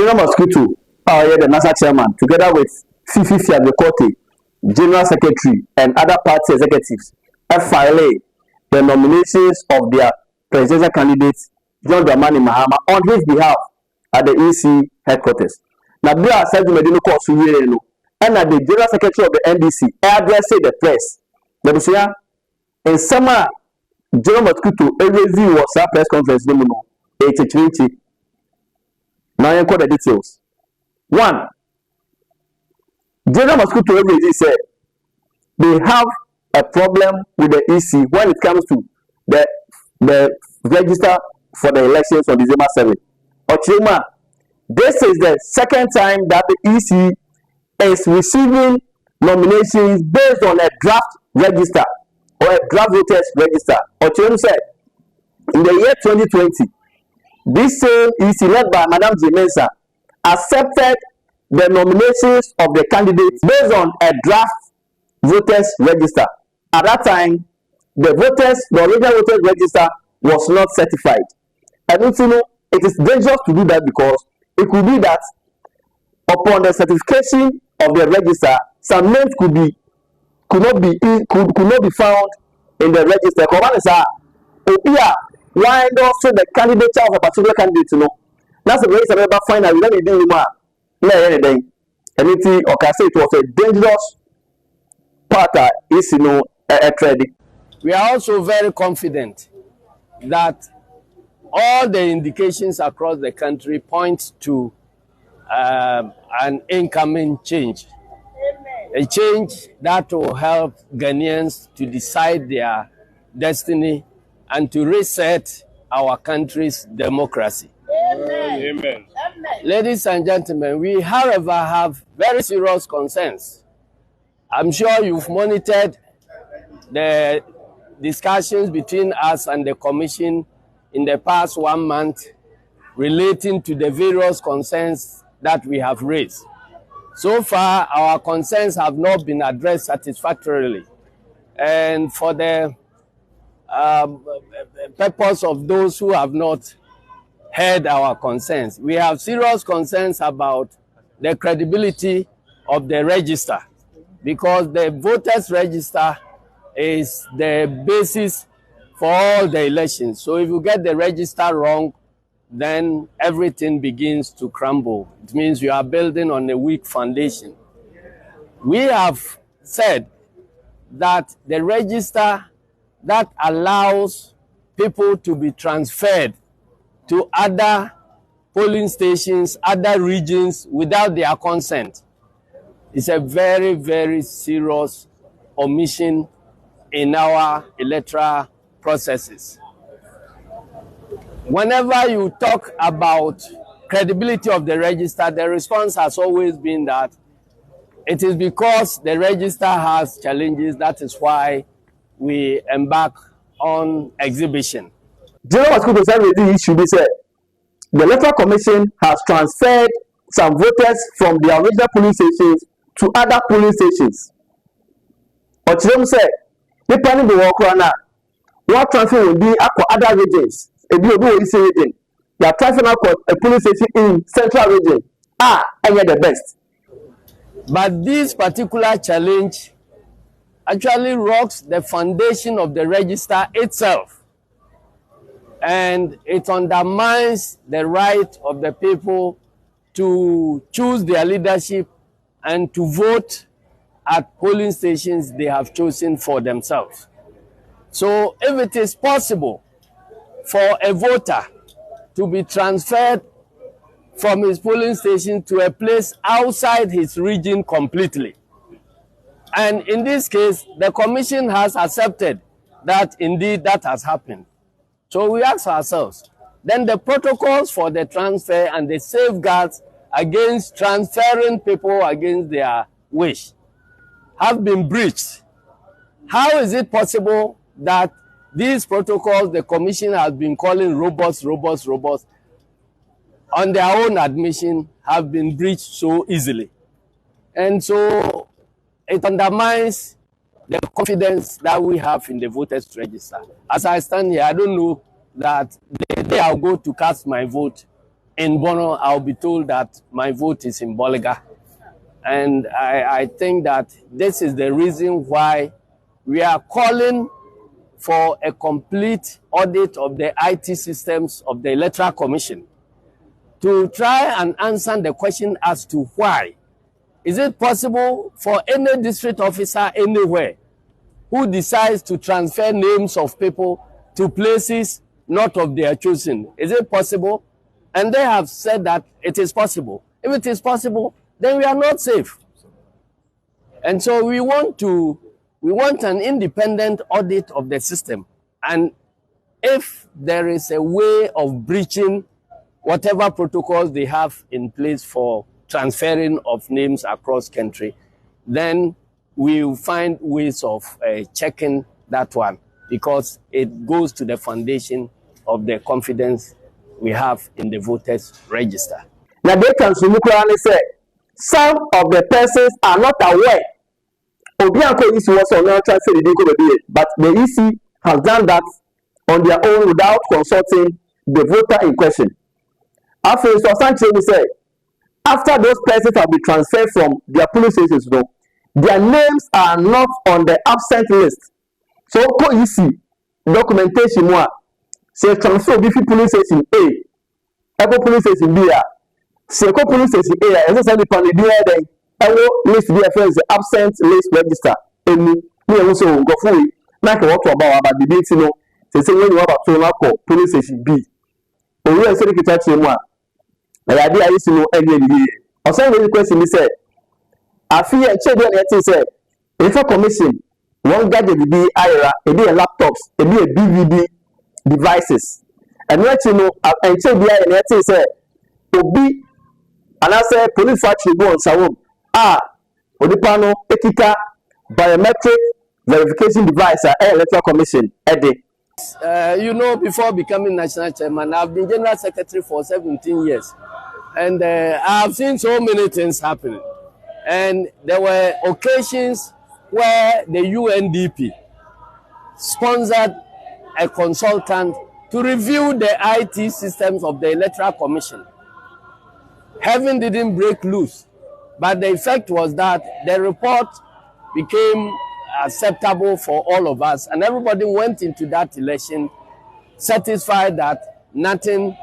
General Mosquito, the NASA chairman, together with Fifi Fiabekote, General Secretary, and other party executives, FILA the nominations of their presidential candidates, John Dramani Mahama, on his behalf at the EC headquarters. Now, they are said to be no course and at the General Secretary of the NDC addressed the press. The Lucia in summer, General Mosquito, every was a press conference. No, it's a treaty. Now, I the details. 1. General Mosquito every said they have a problem with the EC when it comes to the register for the elections on December 7th. Ochima, this is the second time that the EC is receiving nominations based on a draft register or a draft voters register. Ochima said, in the year 2020, this same EC led by Madame Jimensa accepted the nominations of the candidates based on a draft voters register. At that time, the original voters register was not certified. And it is dangerous to do that because it could be that upon the certification of the register, some names could not be found in the register. Why also the candidature of a particular candidate? That's the reason about finally let me do more. And it was a dangerous part is a trading. We are also very confident that all the indications across the country point to an incoming change. A change that will help Ghanaians to decide their destiny and to reset our country's democracy. Amen. Amen. Ladies and gentlemen, we, however, have very serious concerns. I'm sure you've monitored the discussions between us and the Commission in the past 1 month relating to the various concerns that we have raised. So far, our concerns have not been addressed satisfactorily. And for the purpose of those who have not heard our concerns, we have serious concerns about the credibility of the register, because the voters register is the basis for all the elections. So if you get the register wrong, then everything begins to crumble. It means you are building on a weak foundation. We have said that the register that allows people to be transferred to other polling stations, other regions without their consent is a very, very serious omission in our electoral processes. Whenever you talk about credibility of the register, the response has always been that it is because the register has challenges. That is why we embark on exhibition. General Mosquito said the issue be said the Electoral Commission has transferred some voters from the original polling stations to other polling stations. Ochirem said, depending the work now, what transfer will be at other regions. If you do this region, they are transferring out a polling station in central region. And you're the best. But this particular challenge actually rocks the foundation of the register itself. And it undermines the right of the people to choose their leadership and to vote at polling stations they have chosen for themselves. So if it is possible for a voter to be transferred from his polling station to a place outside his region completely, and in this case, the Commission has accepted that indeed that has happened. So we ask ourselves, then the protocols for the transfer and the safeguards against transferring people against their wish have been breached. How is it possible that these protocols the Commission has been calling robust, on their own admission, have been breached so easily? And so it undermines the confidence that we have in the voters register. As I stand here, I don't know that the day I'll go to cast my vote in Bono, I'll be told that my vote is in Bolga. And I think that this is the reason why we are calling for a complete audit of the IT systems of the Electoral Commission to try and answer the question as to why. Is it possible for any district officer anywhere who decides to transfer names of people to places not of their choosing? Is it possible? And they have said that it is possible. If it is possible, then we are not safe. And so we want an independent audit of the system. And if there is a way of breaching whatever protocols they have in place for transferring of names across country, then we will find ways of checking that one, because it goes to the foundation of the confidence we have in the voters register. Now they can say some of the persons are not aware. Obianko EC was on transfer the but the EC has done that on their own without consulting the voter in question. After so Sanchez said, after those persons have been transferred from their police stations, their names are not on the absent list. So EC documentation more say transfer BF police station A, Echo police station B. Seko police station A, as I said, upon the day, Echo list BF is the absent list register. And we also go for it. Like what about the debate, say when you have a phone police station B. Or you are saying to touch him one. The idea is to know any day. Or some of the question he said, I fear a check that said, if a commission won't get the IRA, it be a laptops, it be a DVD devices. And what you know, and check the IRA said, Obi, and I said, police factory go on Sawom. Odipano, Ekika, biometric verification device, electoral commission, Eddie. You know, before becoming national chairman, I've been general secretary for 17 years. And I've seen so many things happening. And there were occasions where the UNDP sponsored a consultant to review the IT systems of the Electoral Commission. Heaven didn't break loose, but the effect was that the report became acceptable for all of us, and everybody went into that election satisfied that nothing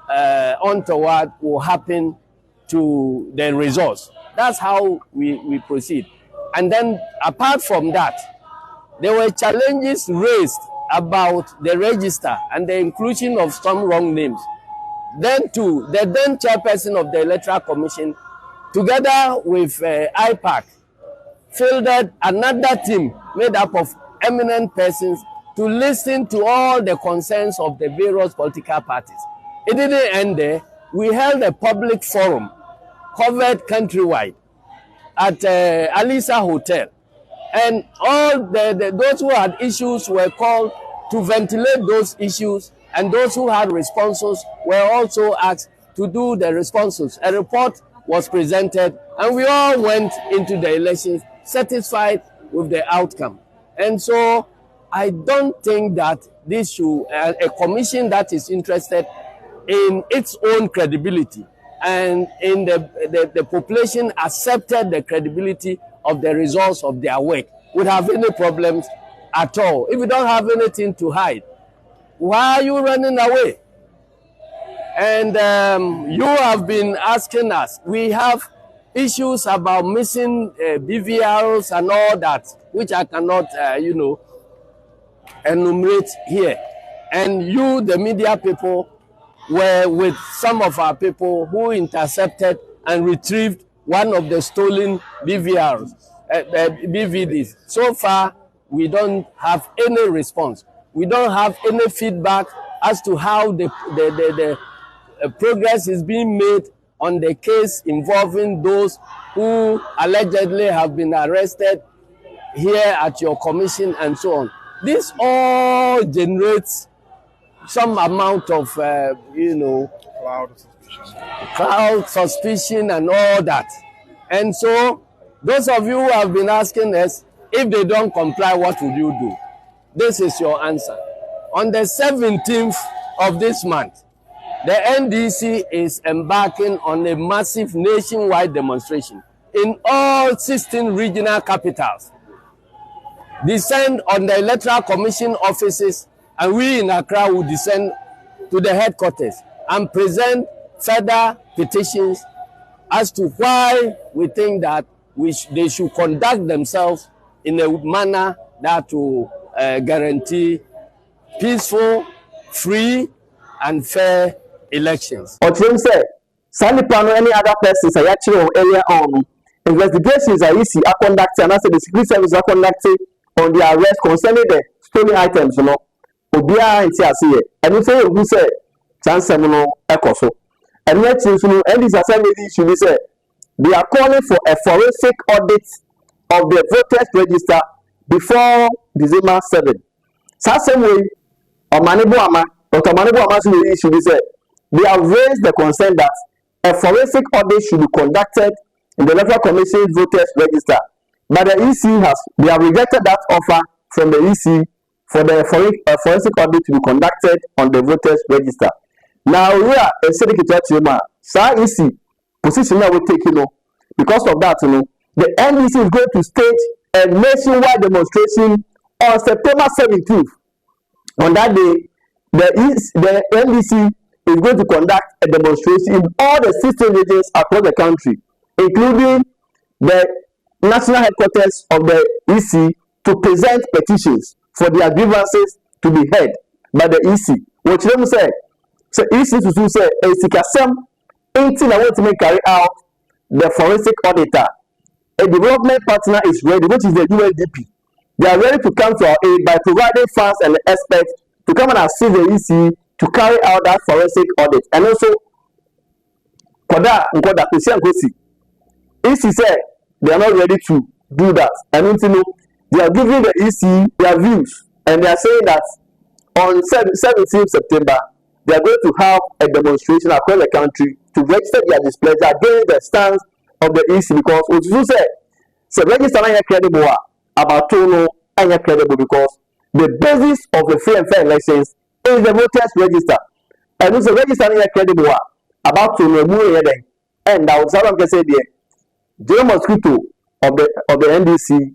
untoward will happen to the results. That's how we proceed. And then apart from that, there were challenges raised about the register and the inclusion of some wrong names. Then too, the then chairperson of the Electoral Commission, together with IPAC, fielded another team made up of eminent persons to listen to all the concerns of the various political parties. It didn't end there. We held a public forum covered countrywide at Alisa Hotel. And all those who had issues were called to ventilate those issues, and those who had responses were also asked to do the responses. A report was presented, and we all went into the elections satisfied with the outcome. And so I don't think that this should, a commission that is interested in its own credibility and in the population accepted the credibility of the results of their work, would have any problems at all. If you don't have anything to hide, why are you running away? And you have been asking us, we have issues about missing BVRs and all that, which I cannot, enumerate here. And you, the media people, were with some of our people who intercepted and retrieved one of the stolen BVRs, BVDs. So far, we don't have any response. We don't have any feedback as to how the progress is being made on the case involving those who allegedly have been arrested here at your commission and so on. This all generates some amount of, cloud suspicion and all that. And so those of you who have been asking us, if they don't comply, what would you do? This is your answer. On the 17th of this month, the NDC is embarking on a massive nationwide demonstration in all 16 regional capitals. Descend on the Electoral Commission offices, and we in Accra will descend to the headquarters and present further petitions as to why we think that they should conduct themselves in a manner that will guarantee peaceful, free, and fair elections. Otim said, Sandy Pano, any other persons are actually earlier on. Investigations are easy are conducted, and as the Secret Service are conducted on the arrest concerning the stolen items, you know. Obia and Tiasia, and you say, who said, Chansamono Ecoso. And yet, you know, and this assembly should be said, they are calling for a forensic audit of the voters register before December 7. So, same way, Omanibuama, Dr. Manibuama should be said, they have raised the concern that a forensic audit should be conducted in the Electoral Commission voters register. But the EC they have rejected that offer from the EC for the forensic audit to be conducted on the voters register. Now we are a Asiedu Nketiah Sa EC position that we take, you know, because of that, you know, the NDC is going to stage a nationwide demonstration on September 17th. On that day, the NDC is going to conduct a demonstration in all the 16 regions across the country, including the national headquarters of the EC, to present petitions for their grievances to be heard by the EC. What them say? So EC to say a sikasem until I want to carry out the forensic auditor. A development partner is ready, which is the UNDP. They are ready to come to our aid by providing funds and experts to come and assist the EC to carry out that forensic audit. And also, EC said they are not ready to do that. And you know, they are giving the EC their views, and they are saying that on 17th September, they are going to have a demonstration across the country to register their displeasure against the stance of the EC, because Otutu said, so register is credible about Tono and credible because the basis of the free and fair elections is the voters register. And it's a register is credible about Tono and I was going to say the general mosquito of the NDC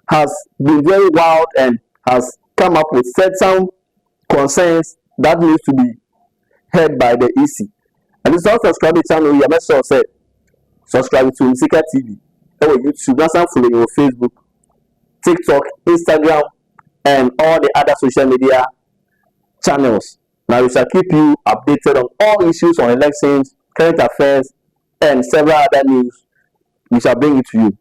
has been very wild and has come up with certain concerns that needs to be heard by the EC. And it's also subscribe to the channel. You have also said subscribe to Nsika TV. Or YouTube, not follow your Facebook, TikTok, Instagram, and all the other social media channels. Now we shall keep you updated on all issues on elections, current affairs, and several other news. We shall bring it to you.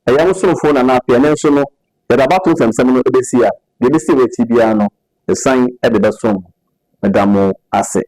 I am so phone and app and so no that about to some seminal this year. The district TBR no the sign at the best one. Madame Asset.